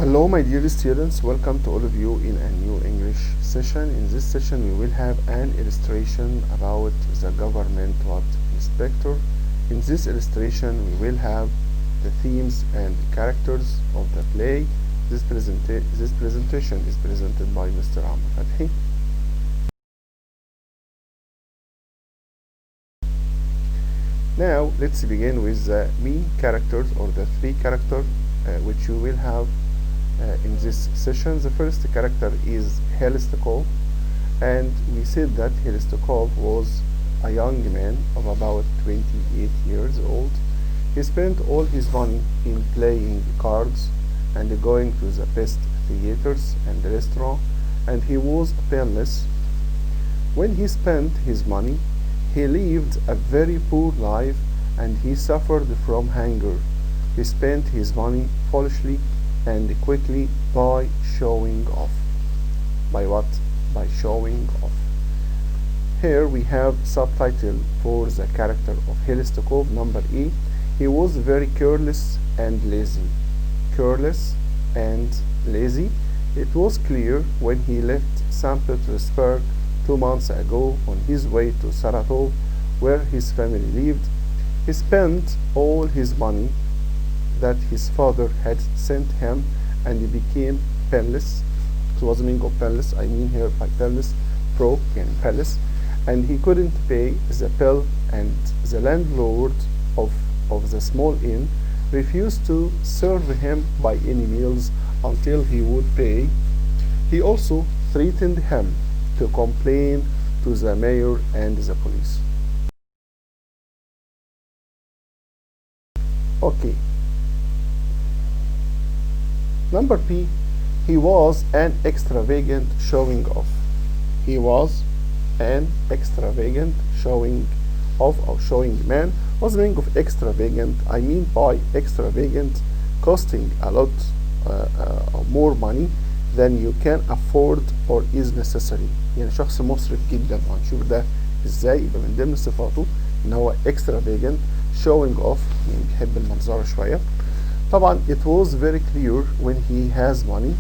Hello my dear students, welcome to all of you in a new English session. In this session we will have an illustration about the government inspector. In this illustration we will have the themes and characters of the play. This presentation is presented by Mr. AMR FATHY. Now let's begin with the main characters or the three characters which you will have in this session. The first character is Khlestakov, and we said that Khlestakov was a young man of about 28 years old. He spent all his money in playing cards and going to the best theaters and restaurants, and he was penniless. When he spent his money, he lived a very poor life and he suffered from hunger. He spent his money foolishly and quickly by showing off. By what? By showing off. Here we have subtitle for the character of Khlestakov, number E. He was very careless and lazy. Careless and lazy. It was clear when he left St. Petersburg 2 months ago on his way to Saratov, where his family lived. He spent all his money that his father had sent him, and he became penniless. It was the meaning of penniless, I mean here by penniless, broke and penniless, and he couldn't pay the bill, and the landlord of the small inn refused to serve him by any meals until he would pay. He also threatened him to complain to the mayor and the police. Okay. Number B, he was an extravagant showing off. He was an extravagant showing off or showing man. What's the meaning of extravagant? I mean by extravagant, costing a lot more money than you can afford or is necessary. يعني شخص مسرف جدا، وهنشوف ده ازاي. يبقى من ضمن صفاته ان هو extravagant showing off، يعني بيحب المنظرة شوية. طبعا it was very clear when he has money,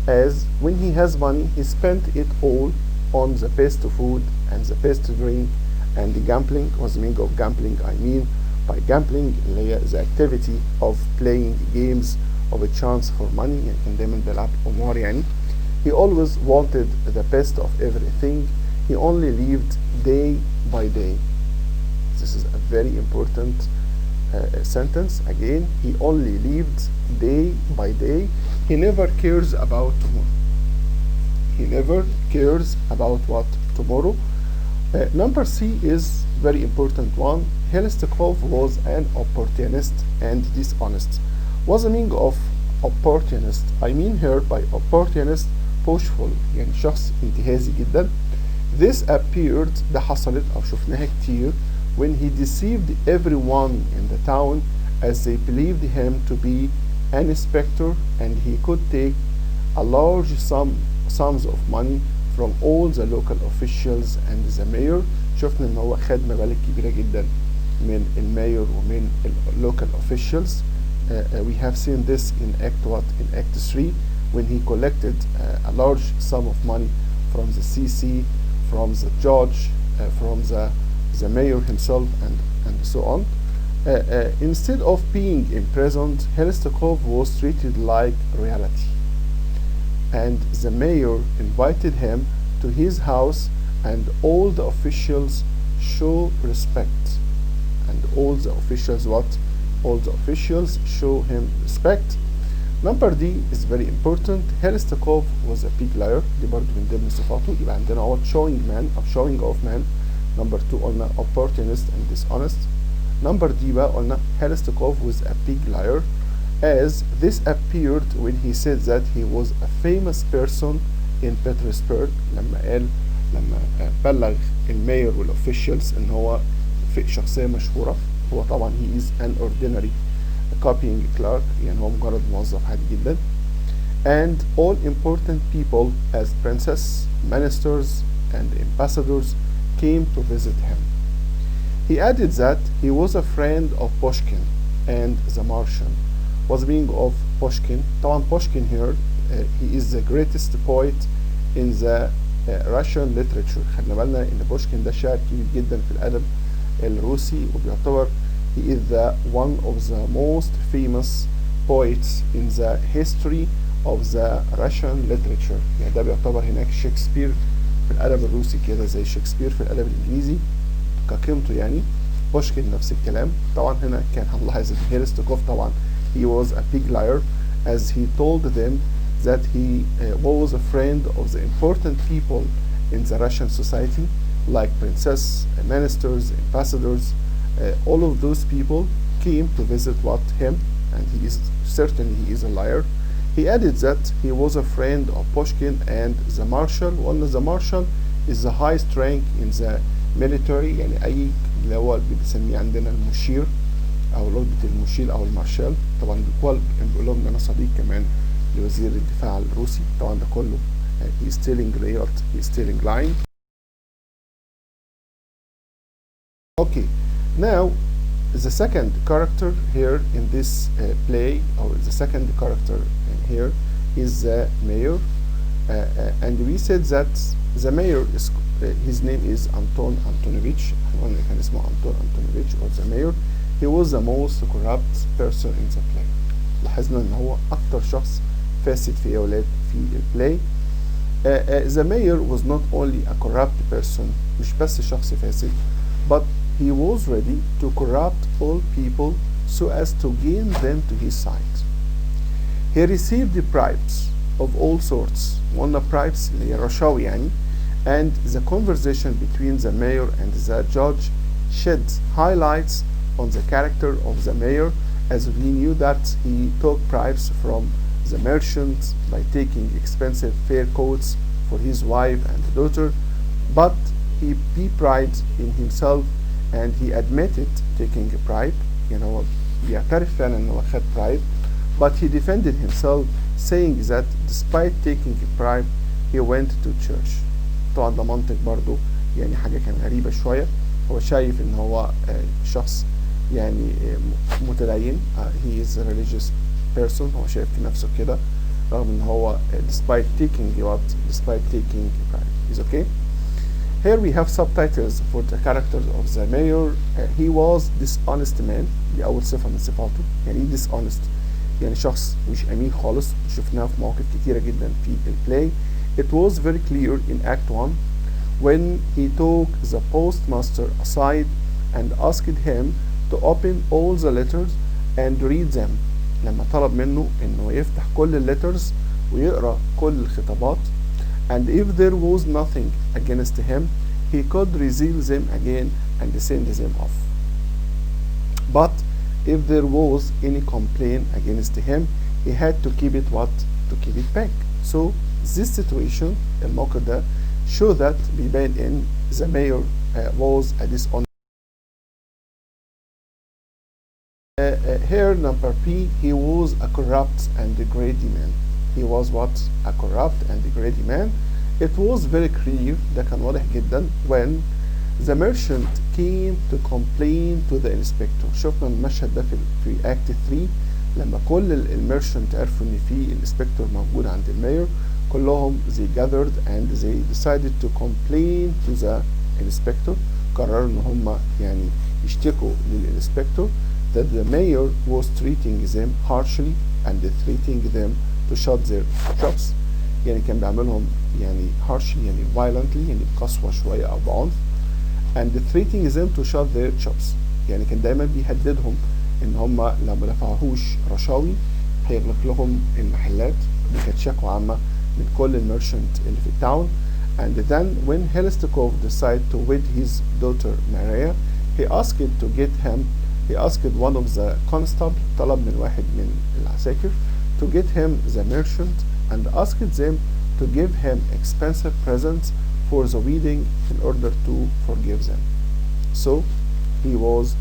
as when he has money he spent it all on the best food and the best drink and the gambling. What's the meaning of gambling? I mean by gambling اللي هي the activity of playing games of a chance for money. يعني كان دايما بيلعب قمار يعني. He always wanted the best of everything. He only lived day by day. This is a very important sentence. Again, he only lived day by day. He never cares about tomorrow. He never cares about what tomorrow. Number C is very important one. Khlestakov was an opportunist and dishonest. What's the meaning of opportunist? I mean here by opportunist pushful، يعني شخص انتهازي جدا. This appeared، ده حصلت أو شفناها كتير when he deceived everyone in the town as they believed him to be an inspector, and he could take a large sums of money from all the local officials and the mayor. شفنا ان هو خد مبالغ كبيرة جدا من المايور ومن local officials. We have seen this in Act 3 when he collected a large sum of money from the CC, from the judge, from the mayor himself, and so on. Instead of being imprisoned, Khlestakov was treated like royalty, and the mayor invited him to his house, and all the officials show respect. And all the officials what? All the officials show him respect. Number D is very important. Khlestakov was a big liar. دي برضه من ضمن صفاته. يبقى عندنا اهو showing man أو showing off man. Number 2 قلنا opportunist and dishonest. Number D بقى قلنا Khlestakov was a big liar, as this appeared when he said that he was a famous person in Petersburg. لما بلغ الماير والofficials ان هو شخصية مشهورة. هو طبعا he is an ordinary copying clerk، يعني هو مجرد موظف عادي جدا. And all important people as princes, ministers and ambassadors came to visit him. He added that he was a friend of Pushkin and the Martian. What's the meaning of Pushkin. طبعا Pushkin here he is the greatest poet in the Russian literature. خلينا بالنا ان بوشكين ده شاعر كبير جدا في الادب الروسي، وبيعتبر he is the one of the most famous poets in the history of the Russian literature. يعني ده بيعتبر هناك شكسبير في الادب الروسي كده زي شكسبير في الادب الانجليزي كقيمته يعني. بوشكين نفس الكلام. طبعا هنا كان هنلاحظ ان هيلستكوف طبعا he was a big liar as he told them that he was a friend of the important people in the Russian society like princess, ministers, ambassadors. All of those people came to visit him, and he is certainly he is a liar. He added that he was a friend of Pushkin and the marshal. One of the marshal is the highest rank in the military، يعني أي اللي هو بنسميه عندنا المشير أو رتبة المشير أو المارشال. طبعا كان بيقول لهم إن أنا صديق كمان لوزير الدفاع الروسي. طبعا ده كله he is telling he is telling lying. Okay, now the second character here in this play, or the second character here, is the mayor, and we said that the mayor is his name is Anton Antonovich. كان اسمه Anton Antonovich or the mayor. He was the most corrupt person in the play. لاحظنا ان هو اكتر شخص فاسد في اولاد في البلاي. The mayor was not only a corrupt person، مش بس شخص فاسد، but he was ready to corrupt all people so as to gain them to his side. He received bribes of all sorts. قلنا bribes اللي هي رشاوي يعني. And the conversation between the mayor and the judge shed highlights on the character of the mayor, as we knew that he took bribes from the merchants by taking expensive fur coats for his wife and daughter, but he pride in himself and he admitted taking a bribe. يعني هو بيعترف فعلا انه خد bribe, but he defended himself saying that despite taking a bribe he went to church. طبعا ده منطق برضو يعني حاجة كان غريبة شوية. هو شايف ان هو شخص يعني متدين. he is a religious person. هو شايف في نفسه كده رغم ان هو despite taking a bribe. Is okay. Here we have subtitles for the characters of the mayor. He was dishonest man. دي أول صفة من صفاته. يعني dishonest يعني شخص مش أمين خالص. شفناه في مواقف كتيرة جدا في البلاي. It was very clear in Act 1 when he took the postmaster aside and asked him to open all the letters and read them. لما طلب منه إنه يفتح كل الليترز ويقرأ كل الخطابات. And if there was nothing against him, he could reveal them again and send them off. But if there was any complaint against him, he had to keep it to keep it back. So this situation, الموقف ده, show that بيبان in the mayor was a dishonest. Here number P, he was a corrupt and greedy man. He was what? A corrupt and greedy man. It was very clear, ده كان واضح جدا, when the merchant came to complain to the inspector. شفنا المشهد ده في Act 3 لما كل الميرشنت عرفوا ان في الانسبكتور موجود عند المايور. كلهم they gathered and they decided to complain to the inspector. قرروا ان هم يعني يشتكوا للانسبكتور that the mayor was treating them harshly and threatening them to shut their shops. يعني كان بيعملهم يعني harshly يعني violently يعني بقسوة شوية أو بعنف. and threatening them to shut their shops. يعني كان دايما بيهددهم إن هم لو ما دفعوهوش رشاوي هيغلق لهم المحلات. دي كانت شكوى عامة من كل الميرشنت اللي في التاون. and then when Khlestakov decided to wed his daughter Maria, he asked one of the constable, طلب من واحد من العساكر to get him the merchant and asked them to give him expensive presents for the wedding in order to forgive them. So he was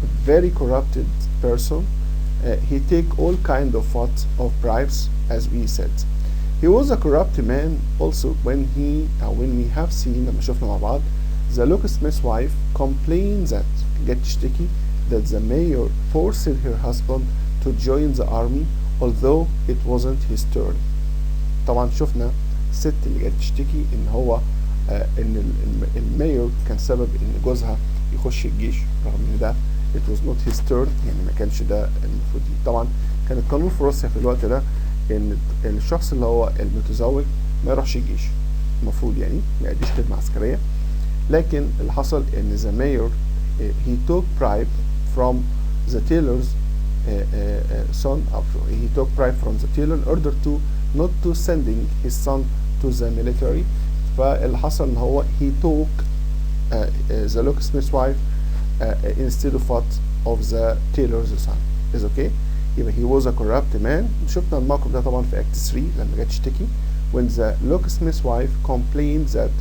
a very corrupted person. He take all kind of bribes, as we said. He was a corrupt man also when we have seen لما شفنا مع بعض the locksmith's wife complained that جت تشتكي that the mayor forced her husband to join the army although it wasn't his turn. طبعا شفنا الست اللي جايه تشتكي ان هو ان المايور كان سبب ان جوزها يخش الجيش رغم ان ده it was not his turn، يعني ما كانش ده المفروض. طبعا كان القانون في روسيا في الوقت ده ان الشخص اللي هو المتزوج ما يروحش الجيش، المفروض يعني ما يأديش خدمة عسكرية. لكن اللي حصل ان the mayor he took bribe from the tailor's son, he took bribe from the tailor in order to not to sending his son to the military. فاللي حصل ان هو he took the locksmith's wife instead of what of the tailor's son. is okay. يبقى he was a corrupt man. شفنا الموقف ده طبعا في act 3 لما جت تشتكي when the locksmith's wife complained that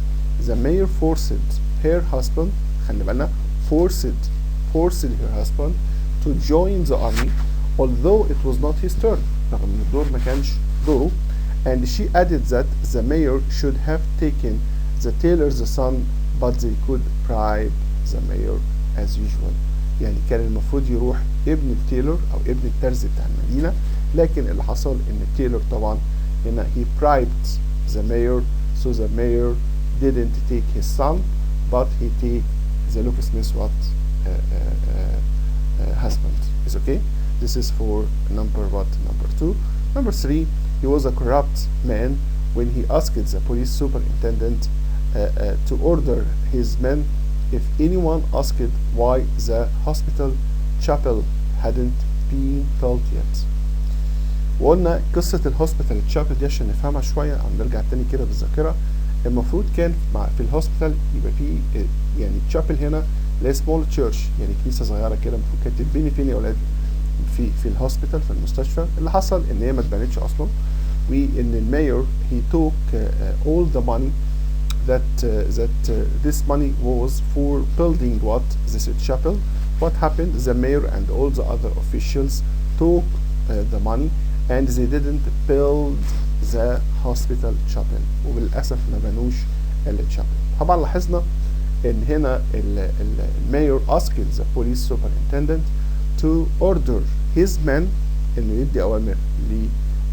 the mayor forced her husband، خلي بالنا forced her husband to join the army although it was not his turn، رغم ان الدور ما كانش دوره. and she added that the mayor should have taken the tailor's son but they could bribe the mayor as usual. يعني كان المفروض يروح ابن التيلور او ابن الترزي بتاع المدينة، لكن اللي حصل ان التيلور طبعا هنا he bribed the mayor, so the mayor didn't take his son but he take the locksmith's husband. is okay. This is for number 2. Number 3, he was a corrupt man when he asked the police superintendent to order his men if anyone asked why the hospital chapel hadn't been built yet. وقلنا قصة الهوسبيتال تشابل دي عشان نفهمها شوية أو نرجع تاني كده بالذاكرة. المفروض كان في الهوسبيتال يبقى فيه يعني تشابل هنا اللي سمول تشيرش، يعني كنيسة صغيرة كده، المفروض كانت تتبني فين يا ولاد؟ في الهوسبيتال في المستشفى. اللي حصل إن هي ما اتبنتش أصلا، وإن المايور he took all the money that this money was for building what this chapel. What happened? The mayor and all the other officials took the money and they didn't build the hospital chapel، وبالأسف ما بنوش الشابل. طبعا لاحظنا ان هنا المايور asked the police superintendent to order his men انه يدي اوامر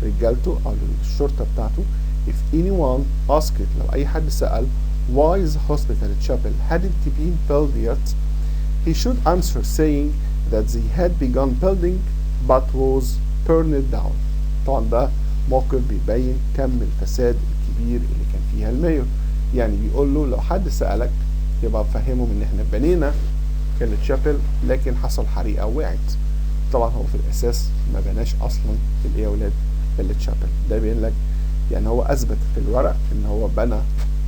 لرجالته او للشرطة بتاعته if anyone asked، لو اي حد سأل why the hospital chapel hadn't been built yet he should answer saying that they had begun building but was burned down. طبعا ده موقف بيبين كم الفساد الكبير اللي كان فيها المايور. يعني بيقول له لو حد سألك يبقى فهمهم ان احنا بنينا التشابل لكن حصل حريقة وقعت. طبعا هو في الاساس ما بناش اصلا الايه يا ولاد التشابل. ده بيقول لك يعني هو اثبت في الورق ان هو بنى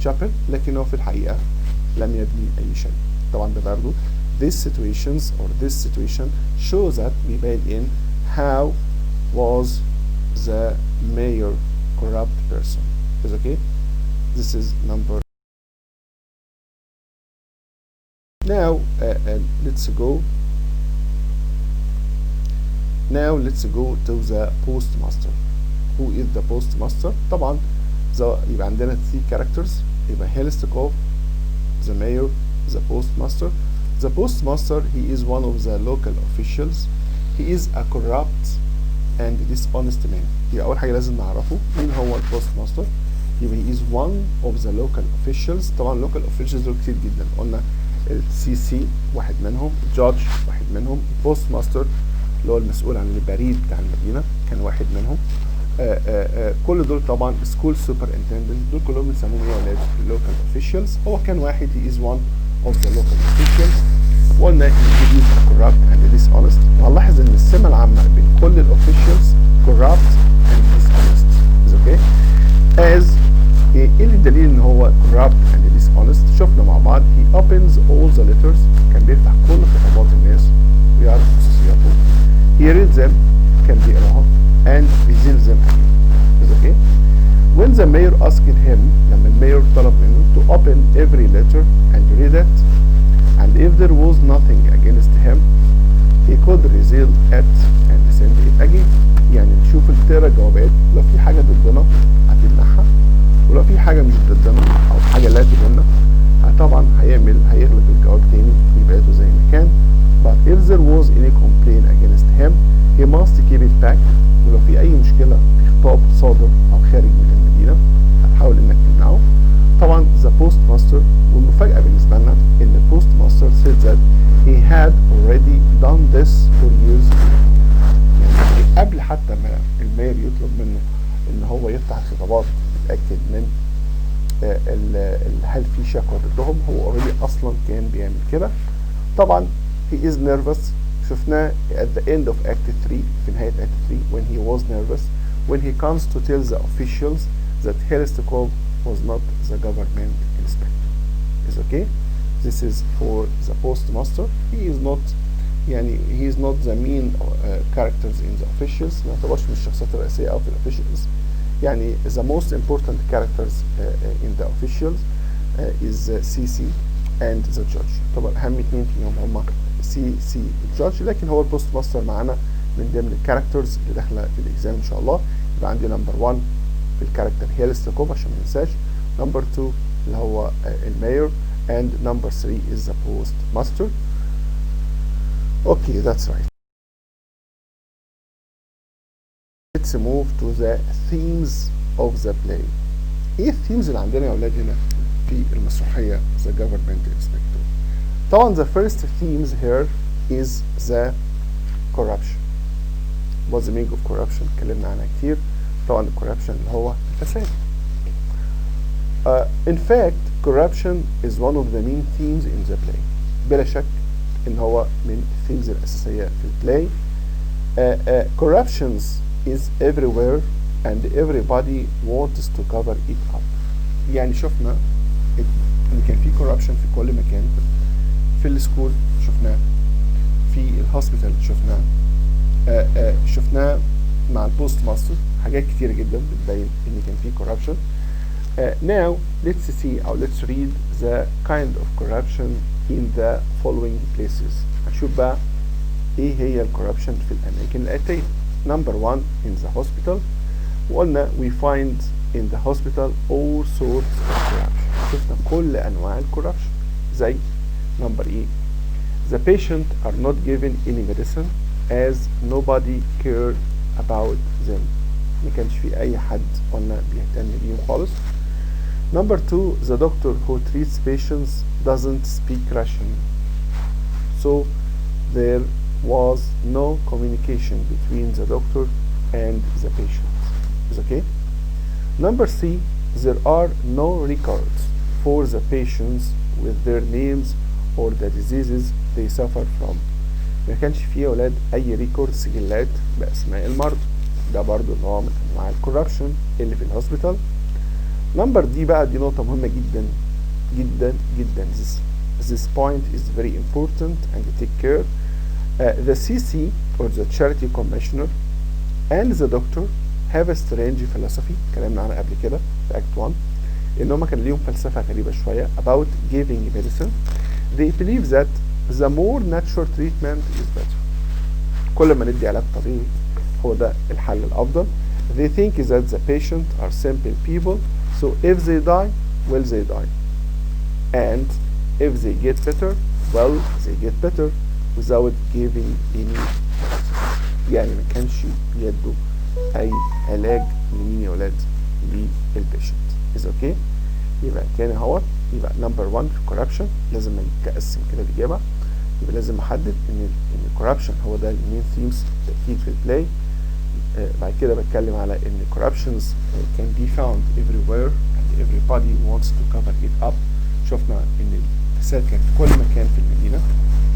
تشابل لكن هو في الحقيقة لم يبني اي شيء. طبعا ده برضه this situation shows that بيبين in how was the mayor corrupt person. is okay. This is number. Now let's go to the postmaster. Who is the postmaster? طبعا يبقى عندنا 3 characters، يبقى Khlestakov, the mayor, the postmaster. The postmaster, he is one of the local officials. He is a corrupt and dishonest man. يبقى أول حاجة لازم نعرفه مين هو البوستماستر. يبقى he is one of the local officials. طبعا local officials دول كتير جدا، قلنا CC واحد منهم، judge واحد منهم، postmaster اللي هو المسؤول عن البريد بتاع المدينة كان واحد منهم. كل دول طبعا school superintendent دول كلهم بنسموهم ايه يا ولاد؟ local officials. هو كان واحد he is one of the local officials. وقلنا he is corrupt and dishonest. وهنلاحظ ان السمة العامة بين كل الofficials corrupt and dishonest. is okay. as ايه الدليل ان هو corrupt and dishonest؟ شفنا مع بعض he opens all the letters، كان بيفتح كل خطابات الناس ويعرف خصوصياتهم. he reads them، كان بيقراها and reveals them again. is okay. when the mayor asked him، لما المايور طلب منه to open every letter and read it and if there was nothing against him he could reveal it and send it again. يعني نشوف تقرا الجوابات، لو في حاجة ضدنا هتمنعها، ولو في حاجة مش ضدنا أو حاجة لا تهمنا طبعا هيغلق الجواب تاني ويبقى زي ما كان. but if there was any complaint against him he must keep it back. ولو في أي مشكلة في خطاب صادر أو خارج من المدينة هتحاول إنك تمنعه. طبعا the postmaster، والمفاجأة بالنسبة لنا إن postmaster said that he had already done this for years. يعني قبل حتى ما الماير يطلب منه إن هو يفتح الخطابات يتأكد من هل في شكوى ضدهم، هو already أصلا كان بيعمل كده. طبعا he is nervous، شفناه at the end of act 3 في نهاية act 3 when he was nervous when he comes to tell the officials that Khlestakov was not the government inspector. Is okay? This is for the postmaster. He is not the main characters in the officials. ما يعتبرش من الشخصيات الرئيسية أو في officials. يعني the most important characters in the officials is CC and the judge. طبعا أهم اتنين فيهم هما CC الجادج، لكن هو البوست ماستر معانا من ضمن الكاركترز اللي داخله في الاكزام ان شاء الله. يبقى عندي نمبر 1 في الكاركتر هيلستكوف عشان ما ننساش، نمبر 2 اللي هو المايور، and number 3 is the postmaster. Okay, that's right. Let's move to the themes of the play. ايه الثيمز اللي عندنا يا اولاد هنا في المسرحيه The Government Inspector؟ طبعا the first themes here is the corruption. What's the meaning of corruption؟ اتكلمنا عنها كتير. طبعا corruption اللي هو الفساد. In fact corruption is one of the main themes in the play. بلا شك ان هو من الثيمز الاساسيه في البلاي. Corruptions is everywhere and everybody wants to cover it up. يعني شفنا ان كان في corruption في كل مكان، في السكول شفناه، في الهوسبيتال شفناه مع البوست ماستر، حاجات كتيرة جدا بتبين ان كان في corruption. Now let's see or let's read the kind of corruption in the following places. هنشوف بقى ايه هي الكوربشن في الاماكن الاتيه. Number 1 in the hospital، وقلنا we find in the hospital all sorts of corruption. شفنا كل انواع الكوربشن زي number E the patient are not given any medicine as nobody cared about them. ما كانش في اي حد قلنا بيهتم بيهم خالص. Number 2 the doctor who treats patients doesn't speak Russian, so there was no communication between the doctor and the patient. Is okay? Number C there are no records for the patients with their names or the diseases they suffer from. ما كانش فيه يا ولاد اي ريكورد سجلات باسماء المرضى. ده برضو نوع من انواع الكوربشن اللي في الهوسبيتال. نمبر دي بقى دي نقطة مهمة جدا جدا جدا. This point is very important and take care. The CC or the charity commissioner and the doctor have a strange philosophy. اتكلمنا عنها قبل كده في Act 1 ان هما كان ليهم فلسفة غريبة شوية about giving medicine. They believe that the more natural treatment is better. كل ما ندي علاج طبيعي هو ده الحل الأفضل. They think that the patient are simple people, so if they die, well they die. And if they get better, well they get better without giving any medicine. يعني ما كانش بيدوا أي علاج لمين يا ولاد؟ للبيشنت. Is okay؟ يبقى تاني اهوت، يبقى نمبر 1 في الكوربشن لازم نقسم كده الاجابه. يبقى لازم احدد ان الكوربشن هو ده المين ثيمز تاكيد في البلاي. بعد كده بتكلم على ان corruptions can be found everywhere and everybody wants to cover it up. شفنا ان الفساد كان في كل مكان في المدينه،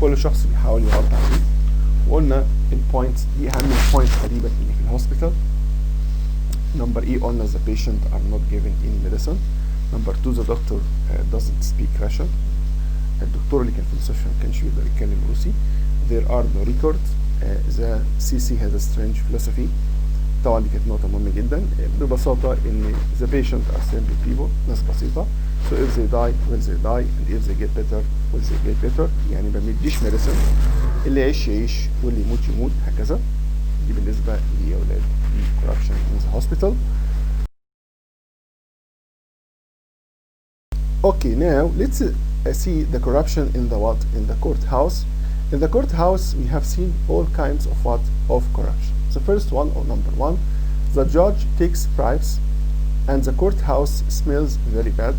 كل شخص بيحاول يغطي عليه. وقلنا البوينتس دي اهم البوينتس تقريبا اللي في الهوسبيتال. نمبر اي قلنا the patient are not given any medicine. نمبر 2 the doctor doesn't speak Russian. الدكتور اللي كان في المستشفى ما كانش بيقدر يتكلم روسي. There are no records. The CC has a strange philosophy. طبعا دي كانت نقطة مهمة جدا. ببساطة ان the patient are simple people، ناس بسيطة. So if they die, will they die, and if they get better, will they get better. يعني ما بنديش medicine، اللي يعيش يعيش واللي يموت يموت هكذا. دي بالنسبة لي أولاد دي corruption in the hospital. Okay, now let's see the corruption in the what? In the courthouse. In the courthouse, we have seen all kinds of of corruption. The first one, or number one, the judge takes bribes, and the courthouse smells very bad.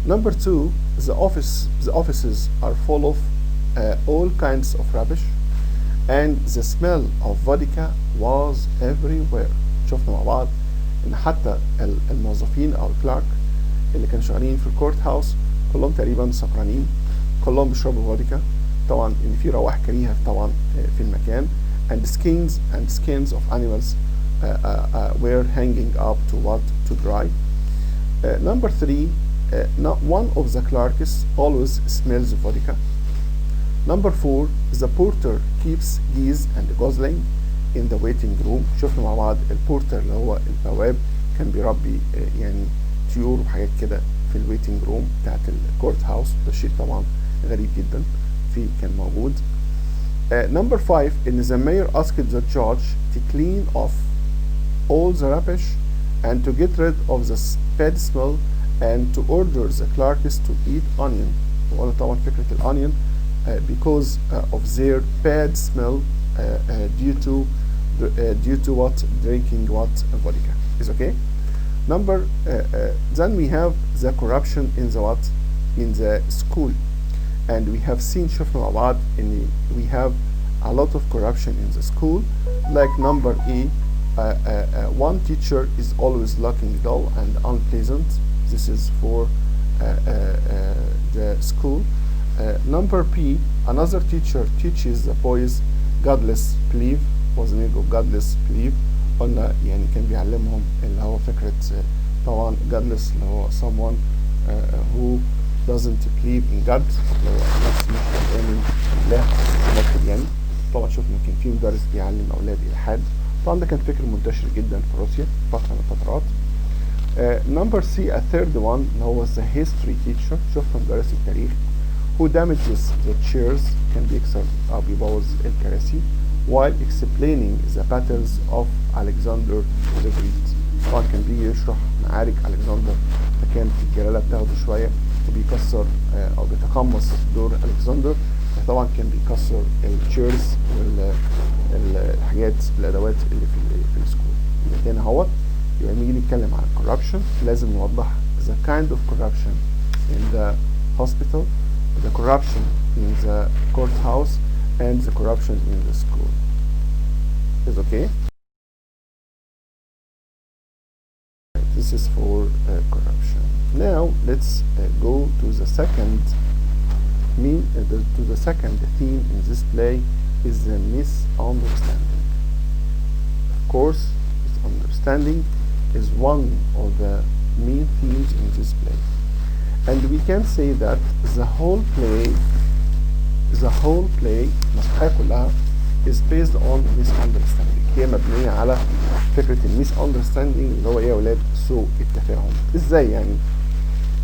Number two, the offices are full of all kinds of rubbish, and the smell of vodka was everywhere. شفنا مع بعض ان حتى الموظفين او الكلارك اللي كانوا شغالين في الكورت هاوس كلهم تقريبا سكرانين، كلهم بيشربوا فودكا. طبعا ان في روائح كريهه طبعا في المكان. and skins of animals were hanging up to dry. Number three, not one of the clerks always smells vodka. Number four, the porter keeps geese and gosling in the waiting room. شفنا مع بعض البورتر اللي هو البواب كان بيربي يعني طيور وحاجات كده في الويتنج روم بتاعت الكورت هاوس. ده شيء طبعا غريب جدا كان موجود. Number five, in the mayor asked the judge to clean off all the rubbish and to get rid of the bad smell and to order the clerks to eat onion. وأنا طبعا فكرة الonion because of their bad smell due to what drinking what vodka is okay. Then we have the corruption in the school, and we have seen شفنا مع بعض إن we have a lot of corruption in the school. Like number E, one teacher is always looking dull and unpleasant. This is for the school. Number P, another teacher teaches the boys godless belief. وزن godless belief قلنا يعني كان بيعلمهم اللي هو فكرة طبعا godless اللي هو someone who doesn't believe in God، اللي هو نفس مش بيؤمن بالله ممكن يعني. طبعا شفنا كان في مدرس بيعلم أولاد إلحاد، طبعا ده كان فكر منتشر جدا في روسيا فترة من الفترات. Number C, a third one اللي هو the history teacher. شفنا مدرس التاريخ who damages the chairs، كان بيكسر أو بيبوظ الكراسي while explaining the battles of Alexander the Great. طبعا كان بيجي يشرح معارك ألكسندر، فكانت الجلالة بتاخده شوية وبيكسر أو بيتقمص دور ألكسندر. طبعا كان بيكسر التشيرز والحاجات الأدوات اللي في السكول. يبقى تاني اهوت، يبقى لما نيجي نتكلم عن corruption لازم نوضح the kind of corruption in the hospital, the corruption in the courthouse, and the corruption in the school. Is okay? This is for corruption. Now let's go to the second theme in this play is the misunderstanding. Of course, misunderstanding is one of the main themes in this play, and we can say that the whole play المسرحية كلها is based on misunderstanding. هي مبنية على فكرة misunderstanding اللي هو ايه يا ولاد؟ سوء التفاهم. ازاي يعني؟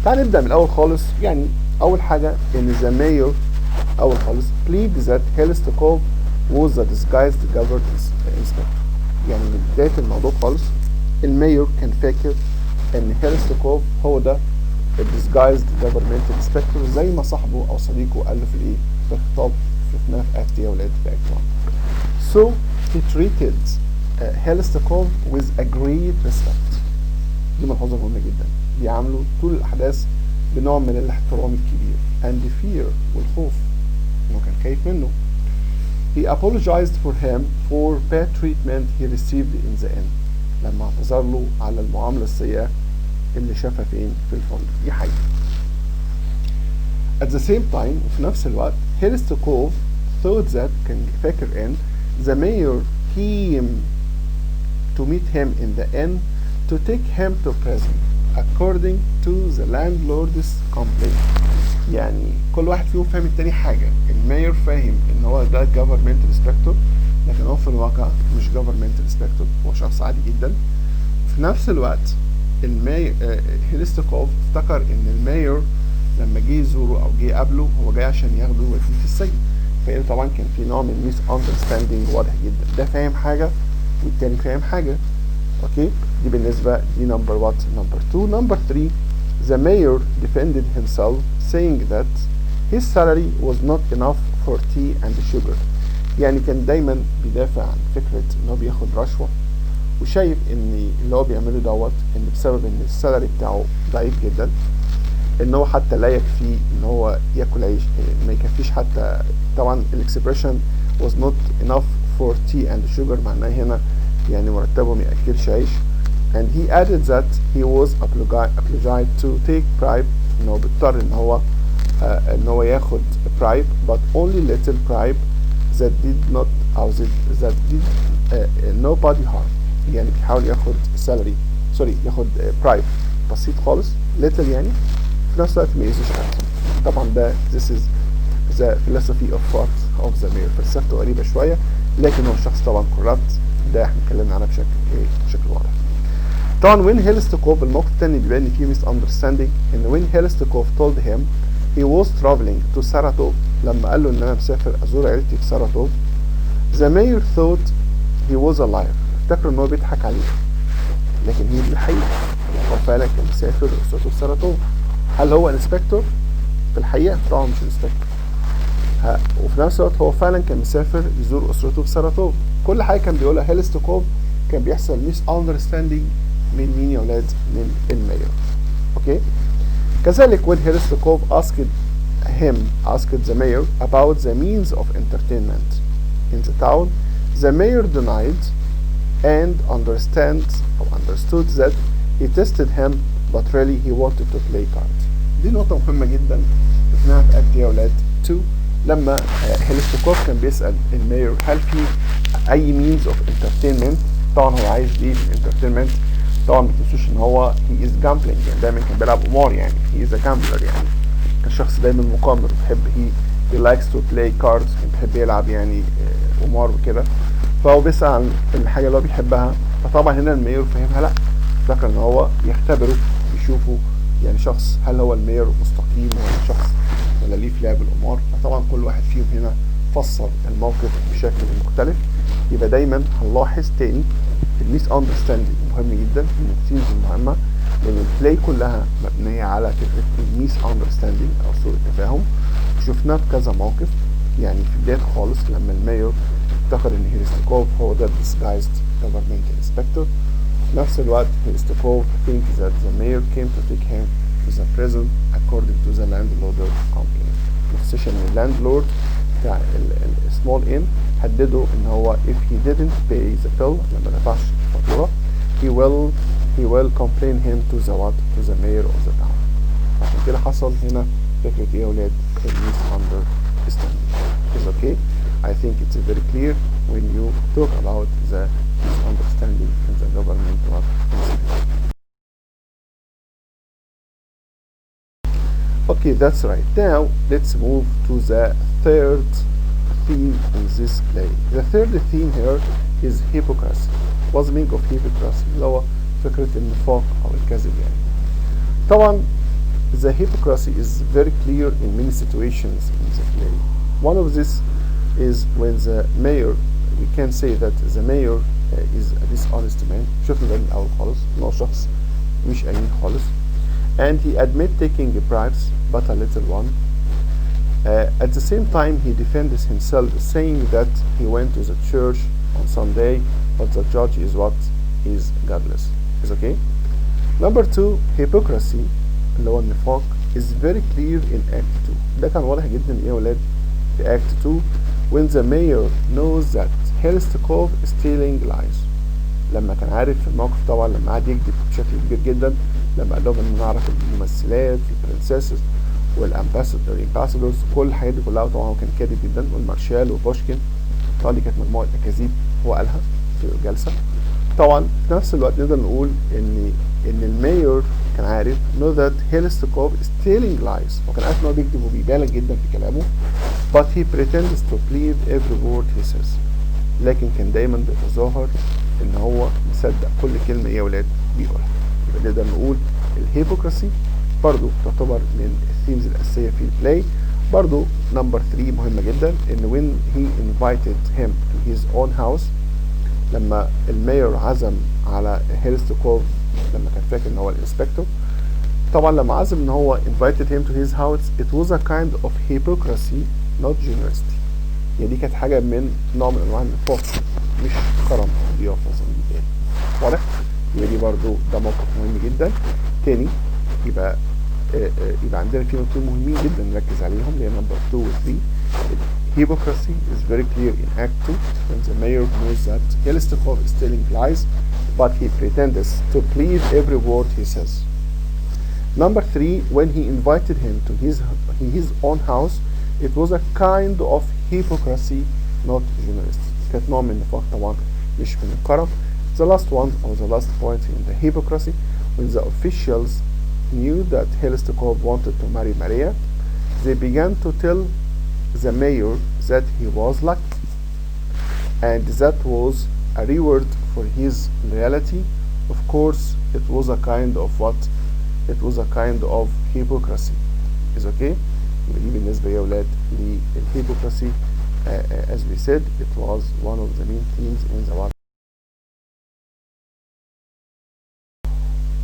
تعال نبدأ من الأول خالص. يعني أول حاجة إن the mayor أول خالص plead that Khlestakov was the disguised government inspector. يعني من بداية الموضوع خالص المايور كان فاكر إن Khlestakov هو ده disguised government inspector زي ما صاحبه أو صديقه قال له في الإيه؟ في الخطاب شفناه في أكت يا ولاد في أكت 1. So he treated Khlestakov with a great respect. دي ملحوظة مهمة جدا. بيعاملوا طول الأحداث بنوع من الاحترام الكبير and fear والخوف إنه كان خايف منه. He apologized for him for bad treatment he received in the end. لما اعتذر له على المعاملة السيئة اللي شافها فين؟ في الفندق. دي حقيقة. At the same time وفي نفس الوقت Khlestakov thought that كان فاكر إن the mayor came to meet him in the inn to take him to prison according to the landlord's complaint. يعني كل واحد فيهم فاهم التاني حاجة. الماير فاهم ان هو ده government inspector، لكن هو في الواقع مش government inspector، هو شخص عادي جدا. في نفس الوقت Khlestakov افتكر ان الماير لما جه يزوره او جه يقابله هو جاي عشان ياخده ويوديه في السجن. فهنا طبعا كان في نوع من misunderstanding واضح جدا. ده فاهم حاجة والتاني فاهم حاجة. اوكي، دي بالنسبة دي number what? number 2. number 3, the mayor defended himself saying that his salary was not enough for tea and sugar. يعني كان دايما بيدافع عن فكرة ان هو بياخد رشوة، وشايف ان اللي هو بيعمله دوت ان بسبب ان السالري بتاعه ضعيف جدا، ان هو حتى لا يكفي ان هو ياكل عيش، ما يكفيش حتى. طبعا الاكسبريشن was not enough for tea and sugar، معناه هنا يعني مرتبه ما ياكلش عيش. and he added that he was obliged to take bribe، ان هو بيضطر ان هو ياخد bribe but only little bribe that did not or that did nobody harm. يعني بيحاول ياخد salary ياخد bribe بسيط خالص little، يعني في نفس الوقت ما يأذيش حد. طبعا ده this is the philosophy of the mayor. فلسفته غريبة شوية، لكن هو الشخص طبعا corrupt. ده احنا اتكلمنا عنها بشكل واضح. طبعا وين هيلستكوف، الموقف الثاني بيبان فيه misunderstanding، ان وين هيلستكوف told him he was traveling to Saratov، لما قال له ان انا مسافر ازور عيلتي في ساراتوف، the mayor thought he was a liar، افتكر ان هو بيضحك عليه، لكن هي دي الحقيقة، هو فعلا كان مسافر لأسرته في ساراتوف. هل هو انسبكتور؟ في الحقيقة طبعا مش انسبكتور. وفي نفس الوقت هو فعلا كان مسافر يزور أسرته في ساراتوف. كل حاجة كان بيقولها هيلستكوف كان بيحصل misunderstanding من مين يا ولاد؟ من الماير. اوكي. كذلك when هيلستكوف asked the mayor about the means of entertainment in the town, the mayor denied and understood that he tested him but really he wanted to play cards. دي نقطة مهمة جدا شفناها في اكت يا ولاد 2، لما هيلستكوف كان بيسأل الماير هل في اي means of entertainment. طبعا هو عايز ايه بالانترتينمنت؟ طبعا ما تنسوش ان هو he is gambling، يعني دايما كان بيلعب قمار، يعني he is a gambler، يعني كان شخص دايما مقامر، بيحب he likes to play cards، كان بيحب يلعب يعني قمار وكده. فهو بيسأل عن الحاجة اللي هو بيحبها، فطبعا هنا الماير فهمها لا، فاكر ان هو يختبره يشوفه يعني شخص هل هو الماير مستقيم ولا شخص ولا ليه في لعب القمار. فطبعا كل واحد فيهم هنا فسر الموقف بشكل مختلف. يبقى دايما هنلاحظ تاني الميس اندرستاندينج مهم جدا من الثيمز المهمه، لان البلاي كلها مبنيه على فكره الميس اندرستاندينج او سوء التفاهم. شفناه في كذا موقف، يعني في بدايه خالص لما الماير افتكر ان هيلستكوف هو ده disguised government inspector. في نفس الوقت هيلستكوف thinks that the mayor came to take him to the prison according to the landlord complaint. ما تنساش ان اللاندلورد بتاع السمول ان هدده ان هو if he didn't pay the bill، لما ما دفعش الفاتوره he will complain him to the mayor of the town. عشان كده حصل هنا فكره ايه يا ولاد؟ misunderstanding. Is okay. I think it's very clear when you talk about the misunderstanding in the government of incident. Okay, that's right. Now let's move to the third theme in this play. The third theme here is hypocrisy. What's the meaning of hypocrisy؟ اللي هو فكرة النفاق أو الكذب يعني. طبعا the hypocrisy is very clear in many situations in the play. One of this is when the mayor, we can say that the mayor is a dishonest man. شفنا ده من الأول خالص إن هو شخص مش أمين خالص. And he admit taking bribes but a little one. At the same time he defends himself saying that he went to the church on Sunday but the judge is godless. Is okay. Number 2, hypocrisy اللي هو النفاق is very clear in Act 2. ده كان واضح جدا ايه يا ولاد في Act 2 when the mayor knows that Khlestakov is telling lies. لما كان عارف في الموقف طبعا لما قعد يكذب بشكل كبير جدا، لما قال لهم ان نعرف الممثلات البرنسيسز والامباسادورز كل الحاجات دي كلها، طبعا هو كان كاذب جدا، والمارشال وبوشكين طبعا دي كانت مجموعه اكاذيب هو قالها في الجلسه. طبعا في نفس الوقت نقدر نقول ان المايور كان عارف know that Khlestakov is telling lies، هو كان عارف ان هو بيكذب وبيبالغ جدا في كلامه but he pretends to believe every word he says، لكن كان دايما بيتظاهر ان هو مصدق كل كلمه ايه يا ولاد بيقولها. يبقى نقدر نقول الهيبوكراسي برضو تعتبر من الثيمز الاساسيه في البلاي. برضو نمبر 3 مهمه جدا ان when he invited him to his own house، لما المايور عزم على هيلستكوف لما كان فاكر ان هو الانسبكتور، طبعا لما عزم ان هو invited him to his house it was a kind of hypocrisy not generosity. يعني دي كانت حاجة من نوع من أنواع النفاق مش كرم ضيافة زي ما بيتقال. واضح؟ يبقى دي برضو ده موقف مهم جدا. تاني يبقى عندنا في نقطتين مهمين جدا نركز عليهم اللي هي نمبر 2 و 3. Hypocrisy is very clear in Act 2 when the mayor knows that Khlestakov is telling lies, but he pretends to believe every word he says. Number 3, when he invited him to his own house, it was a kind of hypocrisy, not generosity. كانت نوع من النفاق طبعا مش من الكرم. The last one, or the last point in the hypocrisy, when the officials knew that Khlestakov wanted to marry Maria, they began to tell the mayor that he was lucky, and that was a reward for his loyalty. Of course, it was a kind of what? It was a kind of hypocrisy. Is okay? دي بالنسبة يا ولاد للhypocrisy. As we said, it was one of the main themes in the Bible.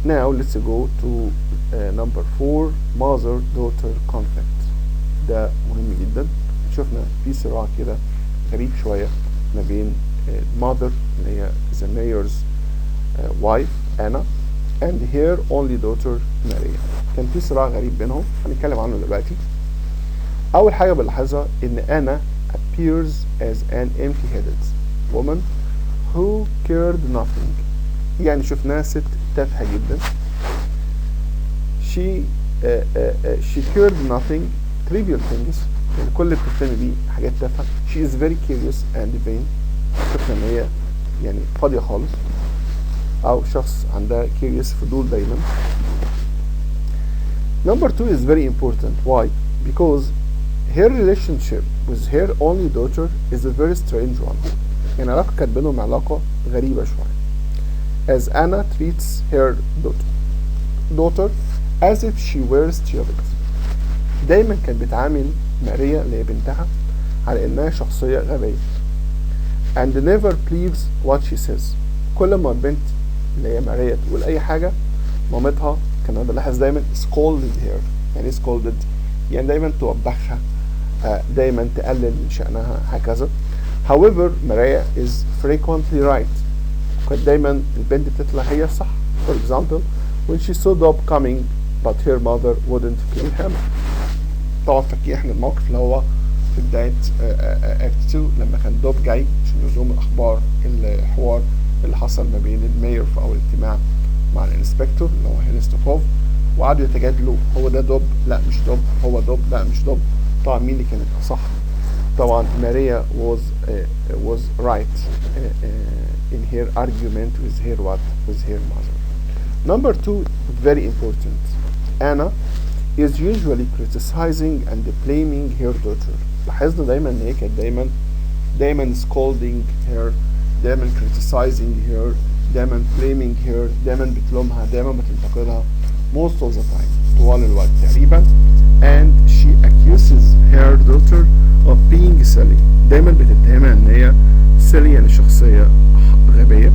Now let's go to number 4, mother-daughter conflict. ده مهم جدا. شفنا في صراع كده غريب شوية ما بين mother اللي هي the mayor's wife Anna and her only daughter Maria. كان في صراع غريب بينهم هنتكلم عنه دلوقتي. أول حاجة بنلاحظها إن Anna appears as an empty-headed woman who cared nothing. يعني شفناها ست تافهة جدا. She cared nothing, trivial things. يعني كل اللي بتهتم بيه حاجات تافهة. She is very curious and vain. شفنا إن هي يعني فاضية خالص. أو شخص عندها curious فضول دايما. Number 2 is very important. Why? Because her relationship with her only daughter is a very strange one. يعني علاقة كانت بينهم علاقة غريبة شوية. As Anna treats her daughter as if she were stupid. دايما كانت بتعامل ماريا اللي هي بنتها على انها شخصية غبية. And never believes what she says. كل ما البنت اللي هي ماريا تقول اي حاجة مامتها كان بلاحظ دايما scolded her. يعني scolded يعني دايما توبخها، دايما تقلل من شأنها هكذا. However, Maria is frequently right. كانت دايما البنت بتطلع هي صح. For example, when she saw Dob coming, but her mother wouldn't kill him. طبعا فاكرين احنا الموقف اللي هو في بداية Act 2 لما كان دوب جاي عشان يزوم الأخبار الحوار اللي حصل ما بين الماير في أول اجتماع مع الانسبكتور اللي هو هيلستوكوف، وقعدوا يتجادلوا هو ده دوب لا مش دوب، هو دوب لا مش دوب. طبعا مين اللي كانت صح؟ طبعا ماريا was right in her argument with her mother. Number 2, very important. Anna is usually criticizing and blaming her daughter. لاحظنا دايما ان هي كانت دايما scolding her, دايما criticizing her, دايما blaming her, دايما بتلومها، دايما بتنتقدها most of the time طوال الوقت تقريبا. And she accuses her daughter of being silly. دايما بتتهمها ان هي silly يعني شخصية غبية.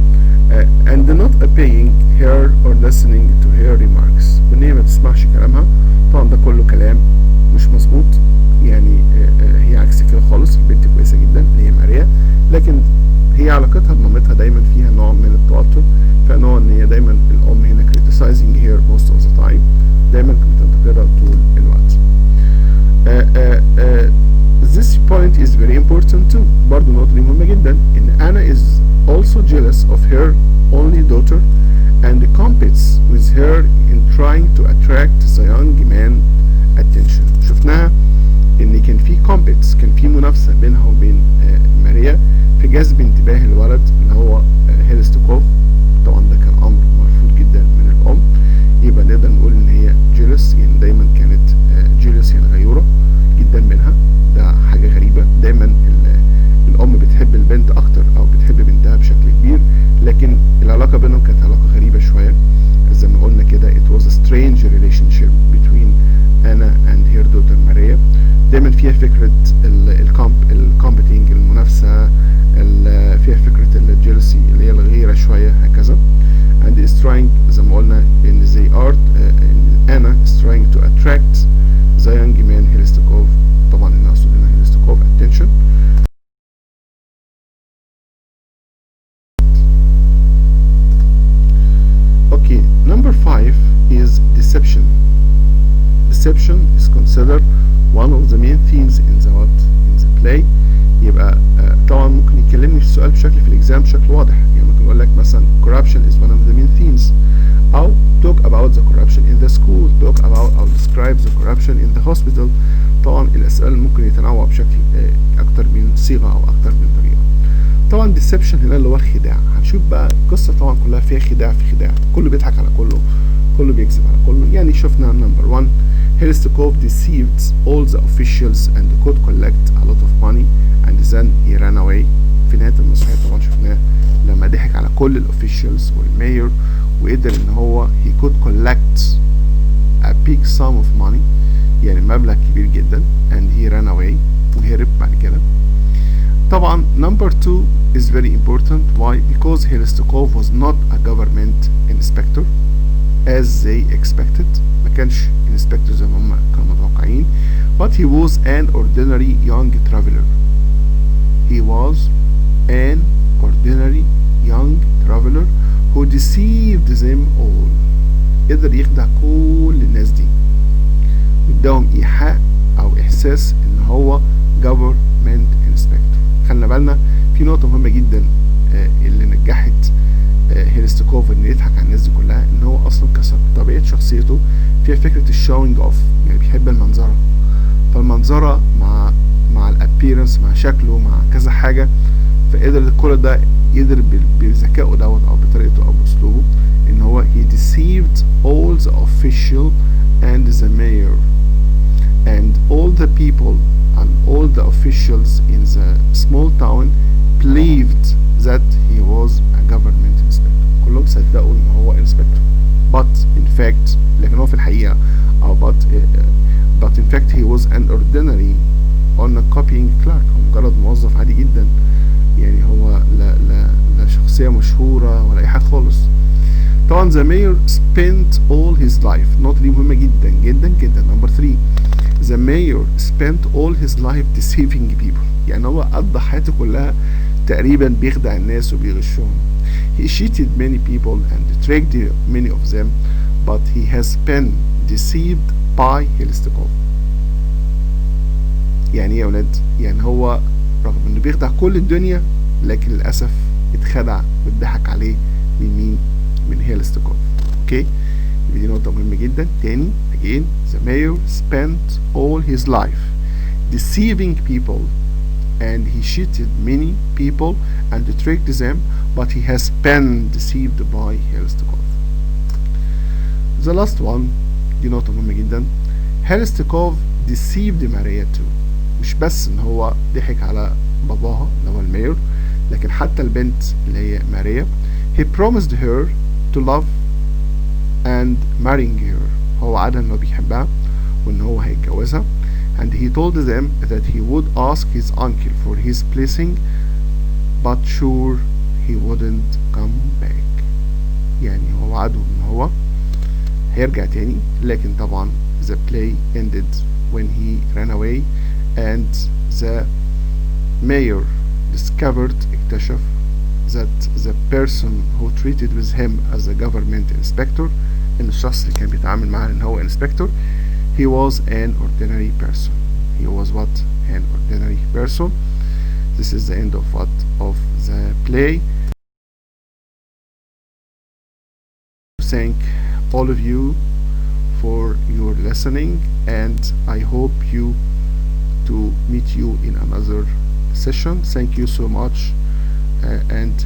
And not obeying her or listening to her remarks. وان هي ما تسمعش كلامها. طبعا ده كله كلام مش مظبوط. يعني هي عكس كده خالص. البنت كويسة جدا اللي هي ماريا، لكن هي علاقتها بمامتها دايما فيها نوع من التوتر، فنوع ان هي دايما الام هنا criticizing her most of the time، دايما بتنتقدها طول الوقت. This point is very important too. برضه نقطة دي مهمة جدا ان Anna is also jealous of her only daughter and competes with her in trying to attract the young man attention. شفناها ان كان في competes، كان في منافسة بينها وبين ماريا في جذب انتباه الولد اللي هو هيلستوكوف. طبعا ده كان امر مرفوض جدا من الام. يبقى نقدر نقول ان هي jealous، يعني دايما كانت jealous يعني غيورة جدا منها. ده حاجة غريبة. دايما الام بتحب البنت اكتر او بتحب بنتها بشكل كبير، لكن العلاقة بينهم كانت علاقة غريبة شوية. زي ما قلنا كده it was a strange relationship between Anna and her daughter Maria. دايما فيها فكرة الكومبيتنج المنافسة، فيها فكرة الجيلسي اللي هي الغيرة شوية هكذا. and is trying زي ما قلنا in they are Anna is trying to attract the young man Khlestakov. طبعا هنا أقصد هنا is deception. Deception is considered one of the main themes in the play. يبقى طبعا ممكن يكلمني في السؤال في الاكزام بشكل واضح، يعني ممكن يقول لك مثلا corruption is one of the main themes، أو talk about the corruption in the school، talk about أو describe the corruption in the hospital. طبعا الأسئلة ممكن يتنوع بشكل أكتر من صيغة أو أكتر من طريقة. طبعا deception هنا اللي هو الخداع. هنشوف بقى القصة طبعا كلها فيها خداع في خداع، كله بيضحك على كله بيكذب على كله. يعني شفنا number 1 Khlestakov deceived all the officials and could collect a lot of money and then he ran away. في نهاية المسرحية طبعا شفناه لما ضحك على كل الofficials والماير وقدر ان هو he could collect a big sum of money، يعني مبلغ كبير جدا، and he ran away وهرب بعد كده. طبعا number 2 is very important. Why? Because Khlestakov was not a government inspector as they expected. ما كانش inspector زي ما هم كانوا متوقعين. But he was an ordinary young traveler. He was an ordinary young traveler who deceived them all. قدر يخدع كل الناس دي واداهم إيحاء أو إحساس إن هو government inspector. خلنا بالنا في نقطة مهمة جدا اللي نجحت هيلستكوف إنه يضحك على الناس دي كلها، إن هو أصلا كطبيعة شخصيته فيها فكرة الشوينج أوف، يعني بيحب المنظرة. فالمنظرة مع الابيرنس، مع شكله، مع كذا حاجة، فقدر كل ده يقدر بذكائه دوت أو بطريقته أو بأسلوبه إن هو he deceived all the official and the mayor and all the people and all the officials in the small town believed that he was a government inspector. كلهم صدقوا إن هو inspector. But in fact لكن هو في الحقيقة but in fact he was an ordinary on a copying clerk. هو مجرد موظف عادي جدا، يعني هو لا شخصية مشهورة ولا أي حاجة خالص. طبعا the mayor spent all his life. النقطة دي مهمة جدا جدا جدا. number 3 the mayor spent all his life deceiving people. يعني هو قضى حياته كلها تقريبا بيخدع الناس وبيغشهم. he cheated many people and tricked many of them but he has been deceived by Khlestakov. يعني ايه يا ولاد؟ يعني هو رغم انه بيخدع كل الدنيا لكن للاسف اتخدع واتضحك عليه من مين؟ من هيلستكوف. اوكي؟ يبقى دي نقطة مهمة جدا. تاني again the mayor spent all his life deceiving people and he cheated many people and tricked them but he has been deceived by Khlestakov. The last one دي نقطة مهمة جدا. Khlestakov deceived Maria too. مش بس ان هو ضحك على باباها اللي هو الماير، لكن حتى البنت اللي هي ماريا. he promised her to love and marrying her. هو وعدها انه بيحبها وان هو هيتجوزها. and he told them that he would ask his uncle for his blessing but sure he wouldn't come back. يعني هو وعده ان هو هيرجع تاني، لكن طبعا the play ended when he ran away and the mayor discovered اكتشف that the person who treated with him as a government inspector، ان الشخص اللي كان بيتعامل معاه ان هو inspector، he was an ordinary person. He was what? An ordinary person. This is the end of the play. Thank all of you for your listening and I hope to meet you in another session. Thank you so much and